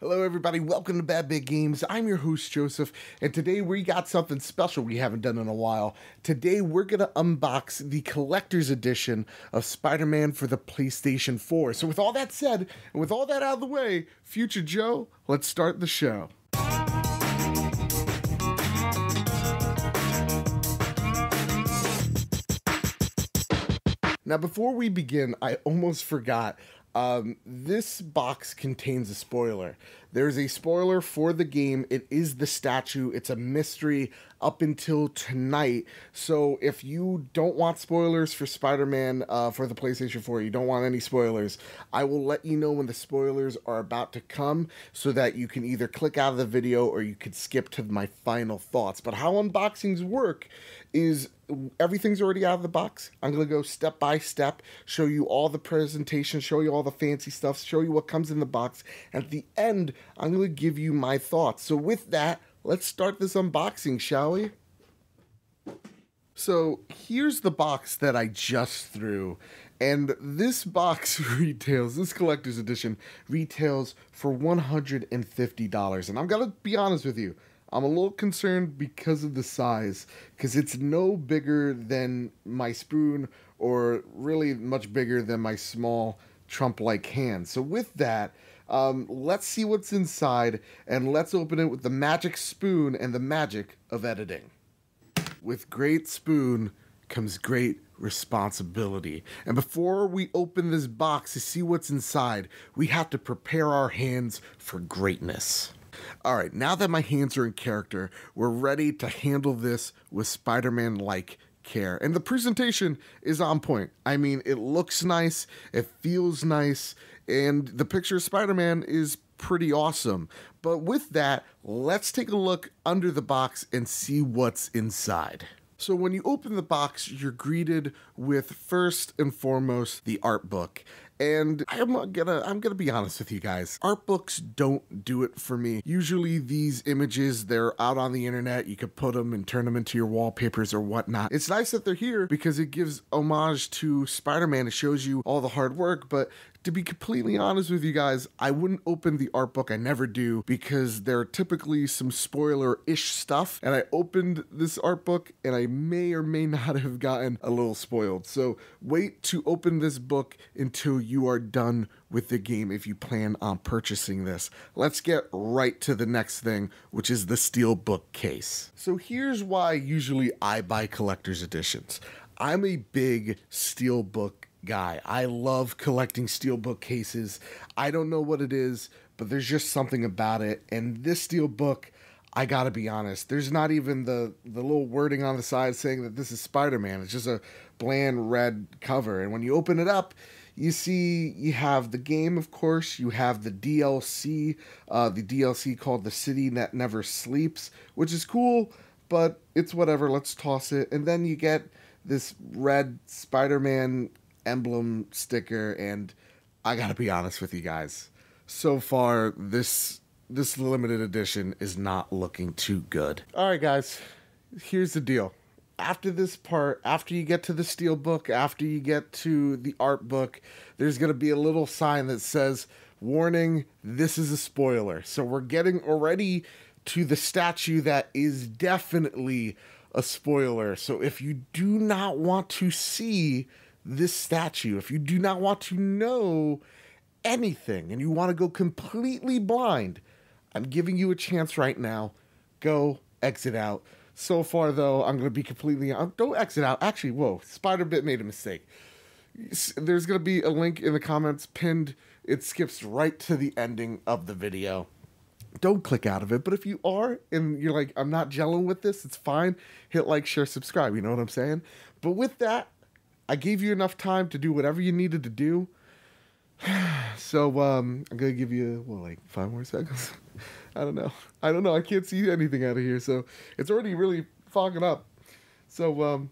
Hello everybody, welcome to Bad Big Games. I'm your host Joseph, and today we got something special we haven't done in a while. Today we're going to unbox the collector's edition of Spider-Man for the PlayStation 4. So with all that said, and with all that out of the way, Future Joe, let's start the show. Now before we begin, I almost forgot. This box contains a spoiler. There's a spoiler for the game. It is the statue. It's a mystery up until tonight. So if you don't want spoilers for Spider-Man for the PlayStation 4, you don't want any spoilers, I will let you know when the spoilers are about to come so that you can either click out of the video or you could skip to my final thoughts. But how unboxings work is everything's already out of the box. I'm going to go step by step, show you all the presentation, show you all the fancy stuff, show you what comes in the box, and at the end, I'm going to give you my thoughts. So with that, let's start this unboxing, shall we? So here's the box that I just threw, and this box retails, this collector's edition retails for $150, and I'm going to be honest with you, I'm a little concerned because of the size, because it's no bigger than my spoon or really much bigger than my small Trump-like hand. So with that, let's see what's inside, and let's open it with the magic spoon and the magic of editing. With great spoon comes great responsibility. And before we open this box to see what's inside, we have to prepare our hands for greatness. Alright, now that my hands are in character, we're ready to handle this with Spider-Man-like care. And the presentation is on point. I mean, it looks nice, it feels nice, and the picture of Spider-Man is pretty awesome. But with that, let's take a look under the box and see what's inside. So when you open the box, you're greeted with, first and foremost, the art book. And I'm gonna be honest with you guys. Art books don't do it for me. Usually these images, they're out on the internet. You could put them and turn them into your wallpapers or whatnot. It's nice that they're here because it gives homage to Spider-Man. It shows you all the hard work, but to be completely honest with you guys, I wouldn't open the art book. I never do, because there are typically some spoiler-ish stuff. And I opened this art book and I may or may not have gotten a little spoiled. So wait to open this book until you are done with the game if you plan on purchasing this. Let's get right to the next thing, which is the Steelbook Case. So here's why usually I buy collector's editions. I'm a big Steelbook guy. I love collecting Steelbook cases. I don't know what it is, but there's just something about it. And this Steelbook, I gotta be honest, there's not even the little wording on the side saying that this is Spider-Man. It's just a bland red cover. And when you open it up, you see you have the game, of course. You have the DLC called The City That Never Sleeps, which is cool, but it's whatever. Let's toss it. And then you get this red Spider-Man emblem sticker, and I gotta be honest with you guys. So far, this limited edition is not looking too good. Alright guys, here's the deal. After this part, after you get to the Steelbook, after you get to the art book, there's going to be a little sign that says, warning, this is a spoiler. So we're getting already to the statue that is definitely a spoiler. So if you do not want to see this statue, if you do not want to know anything and you want to go completely blind, I'm giving you a chance right now. Go exit out. So far, though, I'm going to be completely... Don't exit out. Actually, whoa. Spider-Bit made a mistake. There's going to be a link in the comments pinned. It skips right to the ending of the video. Don't click out of it. But if you are, and you're like, I'm not gelling with this, it's fine. Hit like, share, subscribe. You know what I'm saying? But with that, I gave you enough time to do whatever you needed to do. So, I'm going to give you, well, like 5 more seconds. I don't know. I can't see anything out of here, so it's already really fogging up. So,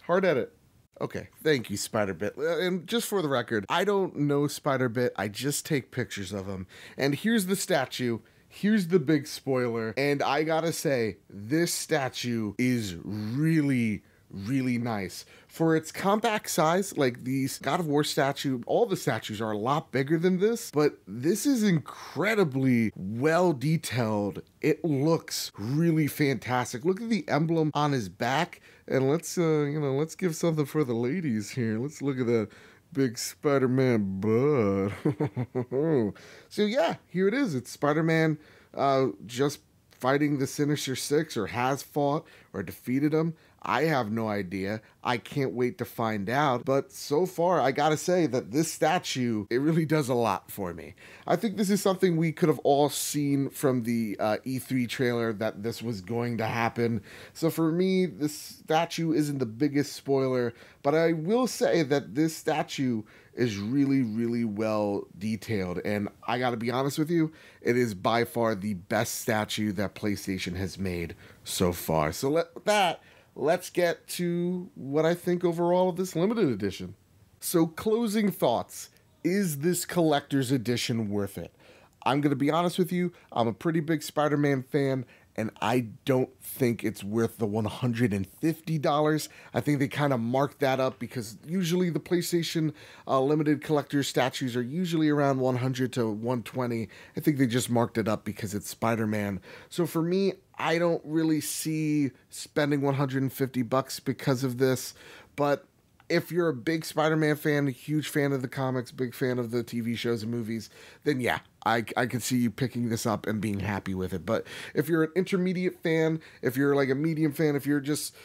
hard edit. Okay, thank you, Spider-Bit. And just for the record, I don't know Spider-Bit. I just take pictures of him. And here's the statue. Here's the big spoiler. And I gotta say, this statue is really, really nice. For its compact size, like these God of War statue, all the statues are a lot bigger than this, but this is incredibly well detailed. It looks really fantastic. Look at the emblem on his back, and let's give something for the ladies here. Let's look at that big Spider-Man butt. So yeah, here it is. It's Spider-Man just fighting the Sinister Six, or has fought or defeated them. I have no idea. I can't wait to find out. But so far, I gotta say that this statue, it really does a lot for me. I think this is something we could have all seen from the E3 trailer, that this was going to happen. So for me, this statue isn't the biggest spoiler, but I will say that this statue is really, really well detailed. And I gotta be honest with you, it is by far the best statue that PlayStation has made so far. So let's get to what I think overall of this limited edition. So closing thoughts. Is this collector's edition worth it? I'm going to be honest with you. I'm a pretty big Spider-Man fan, and I don't think it's worth the $150. I think they kind of marked that up because usually the PlayStation limited collector statues are usually around $100 to $120. I think they just marked it up because it's Spider-Man. So for me, I don't really see spending $150 because of this, but if you're a big Spider-Man fan, a huge fan of the comics, big fan of the TV shows and movies, then yeah, I could see you picking this up and being happy with it. But if you're an intermediate fan, if you're like a medium fan, if you're just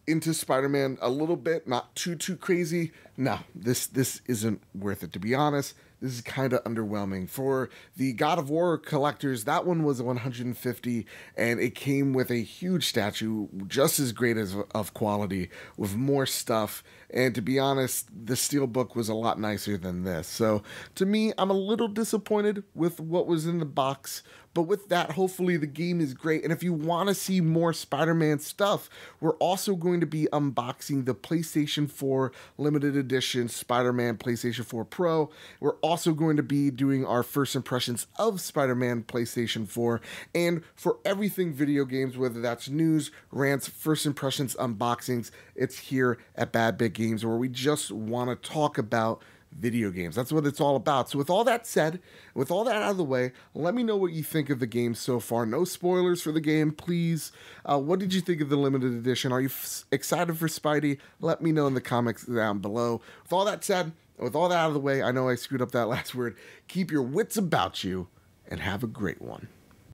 into Spider-Man a little bit, not too crazy, no, this isn't worth it, to be honest. This is kind of underwhelming. For the God of War collectors, that one was $150, and it came with a huge statue, just as great as of quality, with more stuff. And to be honest, the Steelbook was a lot nicer than this. So to me, I'm a little disappointed with what was in the box. But with that, hopefully the game is great. And if you want to see more Spider-Man stuff, we're also going to be unboxing the PlayStation 4 limited edition Spider-Man PlayStation 4 Pro. We're also going to be doing our first impressions of Spider-Man PlayStation 4. And for everything video games, whether that's news, rants, first impressions, unboxings, it's here at Bad Bit Games, where we just want to talk about video games. That's what it's all about. So with all that said, with all that out of the way, let me know what you think of the game so far. No spoilers for the game, please. What did you think of the limited edition? Are you excited for Spidey? Let me know in the comments down below. With all that said, with all that out of the way, I know I screwed up that last word. Keep your wits about you and have a great one.